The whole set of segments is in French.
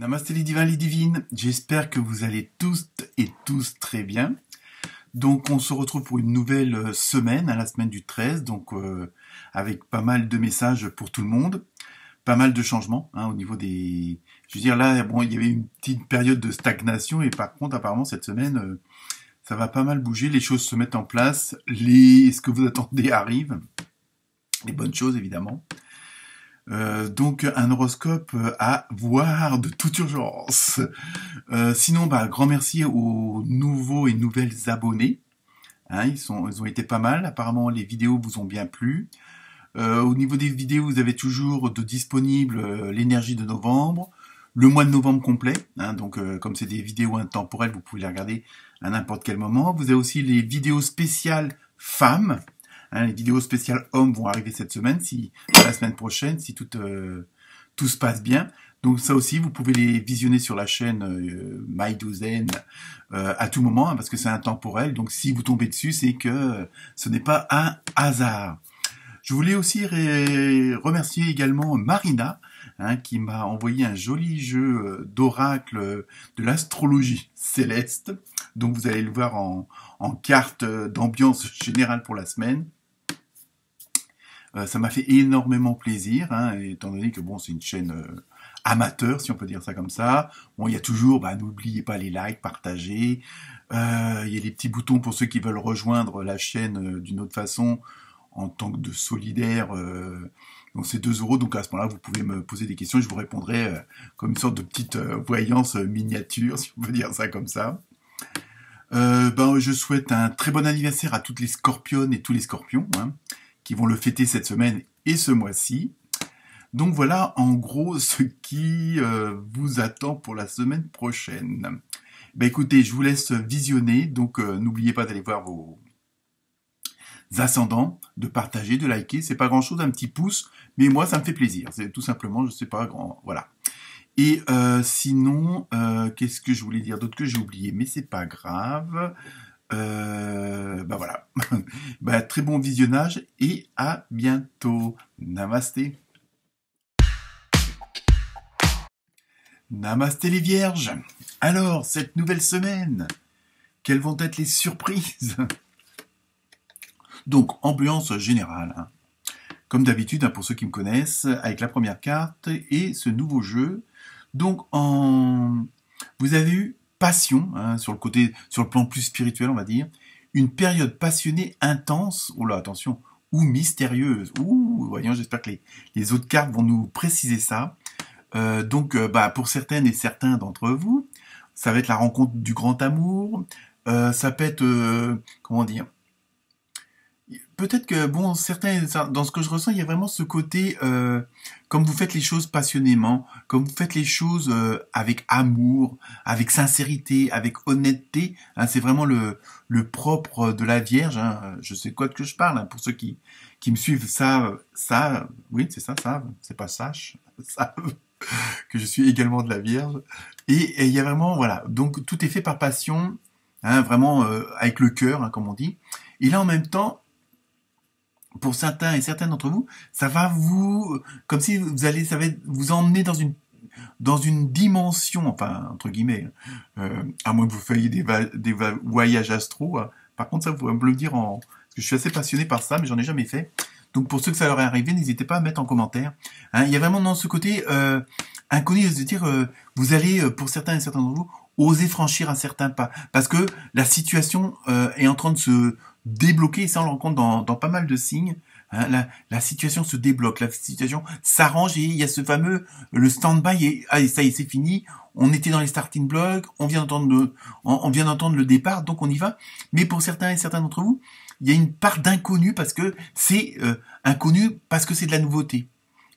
Namasté les divins, les divines, j'espère que vous allez tous et tous très bien. Donc on se retrouve pour une nouvelle semaine, la semaine du 13, donc avec pas mal de messages pour tout le monde, pas mal de changements au niveau des... Je veux dire là, bon, il y avait une petite période de stagnation et par contre apparemment cette semaine, ça va pas mal bouger, les choses se mettent en place, ce que vous attendez arrive, les bonnes choses évidemment. Donc un horoscope à voir de toute urgence. Sinon, grand merci aux nouveaux et nouvelles abonnés. Ils ont été pas mal. Apparemment, les vidéos vous ont bien plu. Au niveau des vidéos, vous avez toujours de disponible l'énergie de novembre, le mois de novembre complet. Donc, comme c'est des vidéos intemporelles, vous pouvez les regarder à n'importe quel moment. Vous avez aussi les vidéos spéciales femmes. Les vidéos spéciales hommes vont arriver cette semaine, la semaine prochaine, si tout se passe bien. Donc ça aussi, vous pouvez les visionner sur la chaîne MyDouzaine à tout moment, parce que c'est intemporel. Donc si vous tombez dessus, c'est que ce n'est pas un hasard. Je voulais aussi remercier également Marina, qui m'a envoyé un joli jeu d'oracle de l'astrologie céleste. Donc vous allez le voir en carte d'ambiance générale pour la semaine. Ça m'a fait énormément plaisir, étant donné que bon, c'est une chaîne amateur, si on peut dire ça comme ça. Bon, il y a toujours, n'oubliez pas les likes, partagez. Il y a les petits boutons pour ceux qui veulent rejoindre la chaîne d'une autre façon, en tant que de solidaire. Donc c'est 2 €, donc à ce moment-là, vous pouvez me poser des questions, je vous répondrai comme une sorte de petite voyance miniature, si on peut dire ça comme ça. Je souhaite un très bon anniversaire à toutes les scorpionnes et tous les scorpions, qui vont le fêter cette semaine et ce mois-ci. Donc voilà, en gros, ce qui vous attend pour la semaine prochaine. Écoutez, je vous laisse visionner, donc n'oubliez pas d'aller voir vos ascendants, de partager, de liker. C'est pas grand-chose, un petit pouce, mais moi, ça me fait plaisir. C'est tout simplement, je sais pas, voilà. Et sinon, qu'est-ce que je voulais dire d'autre que j'ai oublié, mais c'est pas grave. Voilà. Très bon visionnage et à bientôt. Namasté. Namasté les vierges. Alors, cette nouvelle semaine, quelles vont être les surprises? Donc, ambiance générale. Comme d'habitude, pour ceux qui me connaissent, avec la première carte et ce nouveau jeu. Donc, vous avez eu passion, sur le plan plus spirituel, on va dire, une période passionnée, intense, attention, ou mystérieuse, voyons, j'espère que les autres cartes vont nous préciser ça. Donc, pour certaines et certains d'entre vous, ça va être la rencontre du grand amour, ça peut être, comment dire, peut-être que, certains, dans ce que je ressens, il y a vraiment ce côté, comme vous faites les choses passionnément, comme vous faites les choses avec amour, avec sincérité, avec honnêteté, c'est vraiment le propre de la Vierge, je sais de quoi que je parle, pour ceux qui me suivent, oui, c'est ça, savent, c'est pas sache, savent que je suis également de la Vierge, et il y a vraiment, voilà, donc tout est fait par passion, vraiment avec le cœur, comme on dit, et là en même temps, pour certains et certaines d'entre vous, ça va comme si ça va vous emmener dans une dimension, enfin, entre guillemets, à moins que vous fassiez des voyages astro. Par contre, ça, vous pouvez me le dire parce que je suis assez passionné par ça, mais j'en ai jamais fait. Donc, pour ceux que ça leur est arrivé, n'hésitez pas à mettre en commentaire. Il y a vraiment dans ce côté inconnu de se dire, vous allez, pour certains et certains d'entre vous, oser franchir un certain pas. Parce que la situation est en train de se débloquer, et ça on le rencontre dans pas mal de signes. La situation se débloque, la situation s'arrange et il y a ce fameux, le stand-by et ça y est, c'est fini. On était dans les starting blocks, on vient d'entendre le départ, donc on y va. Mais pour certains et certains d'entre vous, il y a une part d'inconnu parce que c'est inconnu parce que c'est de la nouveauté.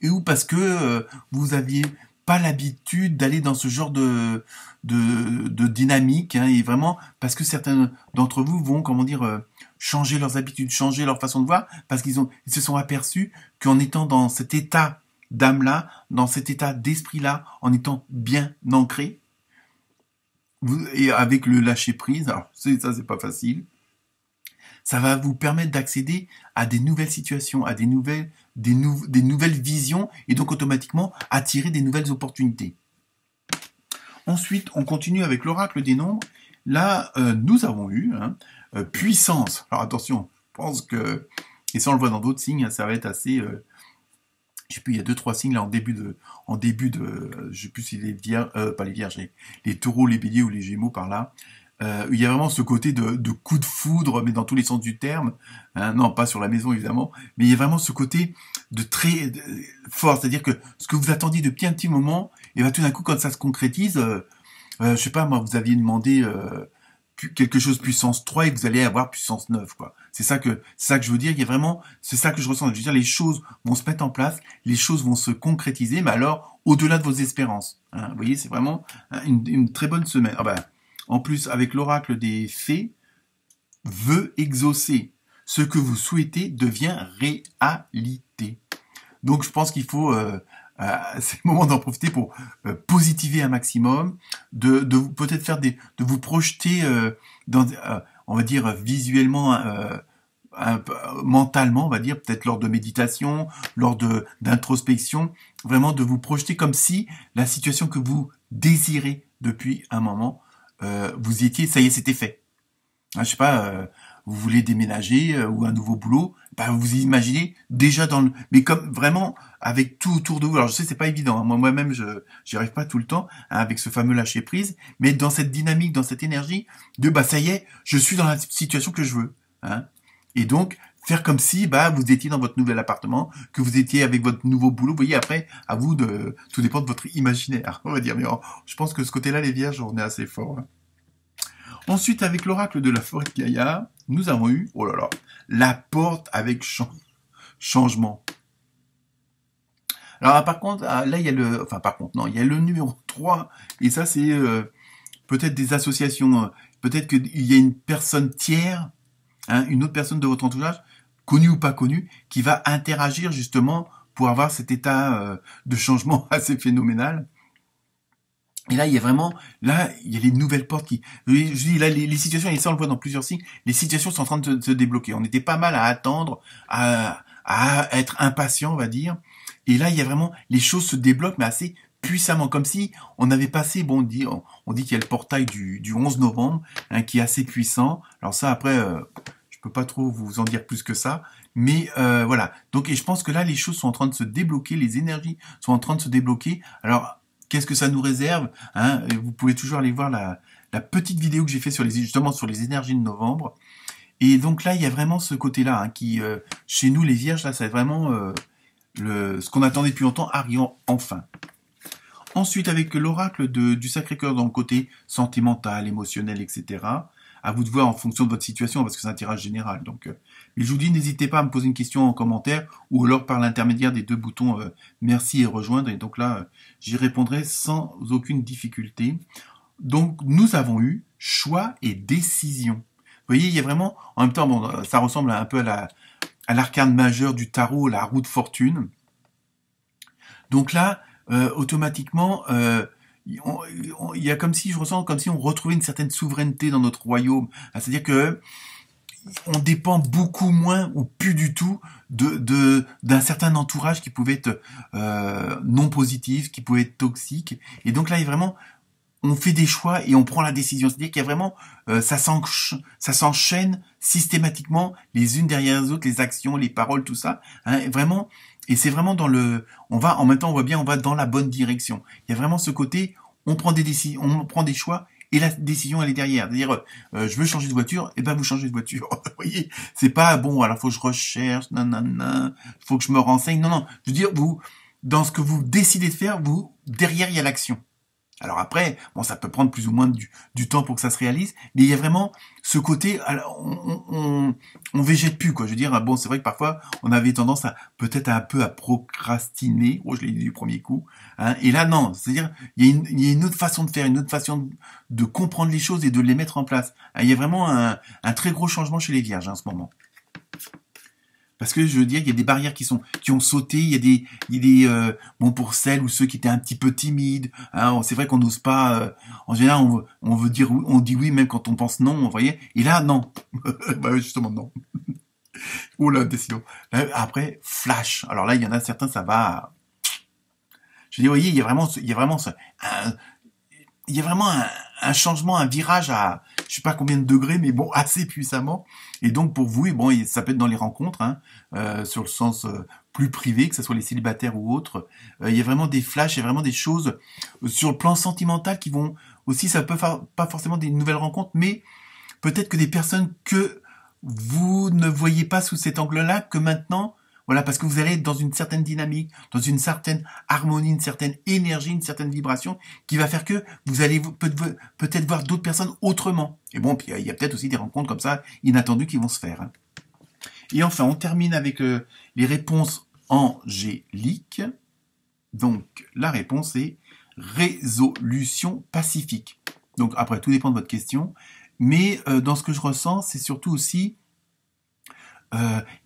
Ou parce que vous aviez pas l'habitude d'aller dans ce genre de dynamique, et vraiment parce que certains d'entre vous vont, comment dire, changer leurs habitudes, changer leur façon de voir, parce ils se sont aperçus qu'en étant dans cet état d'âme-là, dans cet état d'esprit-là, en étant bien ancré, et avec le lâcher-prise, alors ça c'est pas facile, ça va vous permettre d'accéder à des nouvelles situations, à des nouvelles visions, et donc automatiquement attirer des nouvelles opportunités. Ensuite, on continue avec l'oracle des nombres. Là, nous avons eu puissance. Alors attention, je pense que, et ça on le voit dans d'autres signes, hein, ça va être assez... je sais plus, il y a 2-3 signes là en début de, je sais plus si les vierges, pas les vierges, les taureaux, les béliers ou les gémeaux par là. Il y a vraiment ce côté de coup de foudre, mais dans tous les sens du terme. Hein, non, pas sur la maison évidemment, mais il y a vraiment ce côté de très fort, c'est-à-dire que ce que vous attendiez depuis un petit moment, et ben tout d'un coup quand ça se concrétise, je sais pas moi, vous aviez demandé quelque chose puissance 3 et vous allez avoir puissance 9 quoi. C'est ça que je veux dire, il y a vraiment, c'est ça que je ressens. Je veux dire, les choses vont se mettre en place, les choses vont se concrétiser, mais alors au-delà de vos espérances. Hein, vous voyez, c'est vraiment une très bonne semaine. Ah ben, en plus, avec l'oracle des fées, veut exaucer. Ce que vous souhaitez devient réalité. Donc je pense qu'il faut, c'est le moment d'en profiter pour positiver un maximum, de peut-être faire de vous projeter dans, on va dire visuellement, mentalement, on va dire peut-être lors de méditation, lors d'introspection, vraiment de vous projeter comme si la situation que vous désirez depuis un moment, vous y étiez, ça y est, c'était fait. Je sais pas, vous voulez déménager ou un nouveau boulot, bah vous imaginez déjà mais comme vraiment avec tout autour de vous. Alors je sais c'est pas évident, hein. Moi-même j'y arrive pas tout le temps hein, avec ce fameux lâcher prise, mais dans cette dynamique, dans cette énergie de bah ça y est, je suis dans la situation que je veux. Hein. Et donc faire comme si bah vous étiez dans votre nouvel appartement, que vous étiez avec votre nouveau boulot. Vous voyez après à vous tout dépend de votre imaginaire, on va dire. Mais je pense que ce côté-là les vierges on est assez fort. Hein. Ensuite, avec l'oracle de la forêt de Gaïa, nous avons eu, oh là là, la porte avec changement. Alors, par contre, là, il y a il y a le numéro 3, et ça, c'est peut-être des associations, peut-être qu'il y a une personne tiers, hein, une autre personne de votre entourage, connue ou pas connue, qui va interagir justement pour avoir cet état de changement assez phénoménal. Et là, il y a les nouvelles portes qui, je dis, là, les situations, et ça, on le voit dans plusieurs signes, les situations sont en train de se débloquer. On était pas mal à attendre, à être impatient, on va dire. Et là, il y a vraiment, les choses se débloquent, mais assez puissamment, comme si on avait passé, bon, on dit qu'il y a le portail du 11 novembre, hein, qui est assez puissant. Alors ça, après, je peux pas trop vous en dire plus que ça. Mais voilà. Donc, et je pense que là, les choses sont en train de se débloquer, les énergies sont en train de se débloquer. Alors, qu'est-ce que ça nous réserve hein. Vous pouvez toujours aller voir la petite vidéo que j'ai fait justement sur les énergies de novembre. Et donc là, il y a vraiment ce côté-là hein, qui, chez nous, les vierges, là, c'est vraiment ce qu'on attendait depuis longtemps arrive enfin. Ensuite, avec l'oracle du Sacré-Cœur dans le côté santé mentale, émotionnelle, etc. À vous de voir en fonction de votre situation, parce que c'est un tirage général. Donc, mais je vous dis, n'hésitez pas à me poser une question en commentaire, ou alors par l'intermédiaire des deux boutons merci et rejoindre. Et donc là, j'y répondrai sans aucune difficulté. Donc, nous avons eu choix et décision. Vous voyez, il y a vraiment, en même temps, bon, ça ressemble un peu à l'arcane majeur du tarot, la roue de fortune. Donc là, automatiquement, il y a comme si, je ressens comme si on retrouvait une certaine souveraineté dans notre royaume. C'est-à-dire que on dépend beaucoup moins ou plus du tout d'un certain entourage qui pouvait être non positif, qui pouvait être toxique. Et donc là, il y a vraiment, on fait des choix et on prend la décision. C'est-à-dire qu'il y a vraiment, ça s'enchaîne systématiquement les unes derrière les autres, les actions, les paroles, tout ça. Hein, vraiment. Et c'est vraiment en même temps, on voit bien, on va dans la bonne direction. Il y a vraiment ce côté, on prend des décisions, on prend des choix, et la décision, elle est derrière. C'est-à-dire, je veux changer de voiture, et ben, vous changez de voiture. Vous voyez? C'est pas, bon, alors faut que je recherche, nanana, faut que je me renseigne. Non. Je veux dire, dans ce que vous décidez de faire, derrière, il y a l'action. Alors après, bon, ça peut prendre plus ou moins du temps pour que ça se réalise, mais il y a vraiment ce côté, alors, on végète plus, quoi. Je veux dire, bon, c'est vrai que parfois, on avait tendance peut-être un peu à procrastiner. Oh, je l'ai dit du premier coup. Hein. Et là, non. C'est-à-dire, il y a une autre façon de faire, une autre façon de comprendre les choses et de les mettre en place. Hein, il y a vraiment un très gros changement chez les vierges, hein, en ce moment. Parce que je veux dire, il y a des barrières qui ont sauté, il y a des bon pour celles ou ceux qui étaient un petit peu timides. Hein, c'est vrai qu'on n'ose pas. En général, on veut dire, on dit oui même quand on pense non. Vous voyez. Et là, non. Bah justement non. Oh là, décidons. Après, flash. Alors là, il y en a certains, ça va. Je veux dire, vous voyez, il y a vraiment il y a vraiment un changement, un virage à, je sais pas combien de degrés, mais bon, assez puissamment. Et donc pour vous, et bon, ça peut être dans les rencontres, hein, sur le sens plus privé, que ce soit les célibataires ou autres. Il y a vraiment des flashs, il y a vraiment des choses sur le plan sentimental qui vont aussi, ça peut faire pas forcément des nouvelles rencontres, mais peut-être que des personnes que vous ne voyez pas sous cet angle-là, que maintenant, voilà, parce que vous allez être dans une certaine dynamique, dans une certaine harmonie, une certaine énergie, une certaine vibration, qui va faire que vous allez peut-être voir d'autres personnes autrement. Et bon, puis il y a peut-être aussi des rencontres comme ça, inattendues, qui vont se faire. Hein. Et enfin, on termine avec les réponses angéliques. Donc, la réponse est résolution pacifique. Donc, après, tout dépend de votre question. Mais dans ce que je ressens, c'est surtout aussi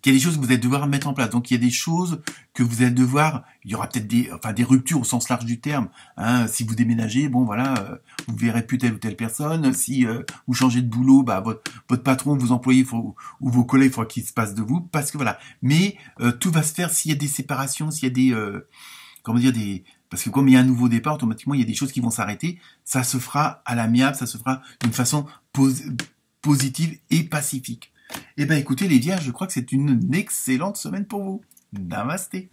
qu'il y a des choses que vous allez devoir mettre en place. Donc il y a des choses que vous allez devoir, il y aura peut-être des ruptures au sens large du terme. Hein. Si vous déménagez, bon voilà, vous verrez plus telle ou telle personne. Si vous changez de boulot, bah votre patron, vos employés ou vos collègues, il faudra qu'ils se passent de vous, parce que voilà. Mais tout va se faire s'il y a des séparations, s'il y a parce que comme il y a un nouveau départ, automatiquement il y a des choses qui vont s'arrêter. Ça se fera à l'amiable, ça se fera d'une façon positive et pacifique. Eh bien écoutez les vierges, je crois que c'est une excellente semaine pour vous. Namasté.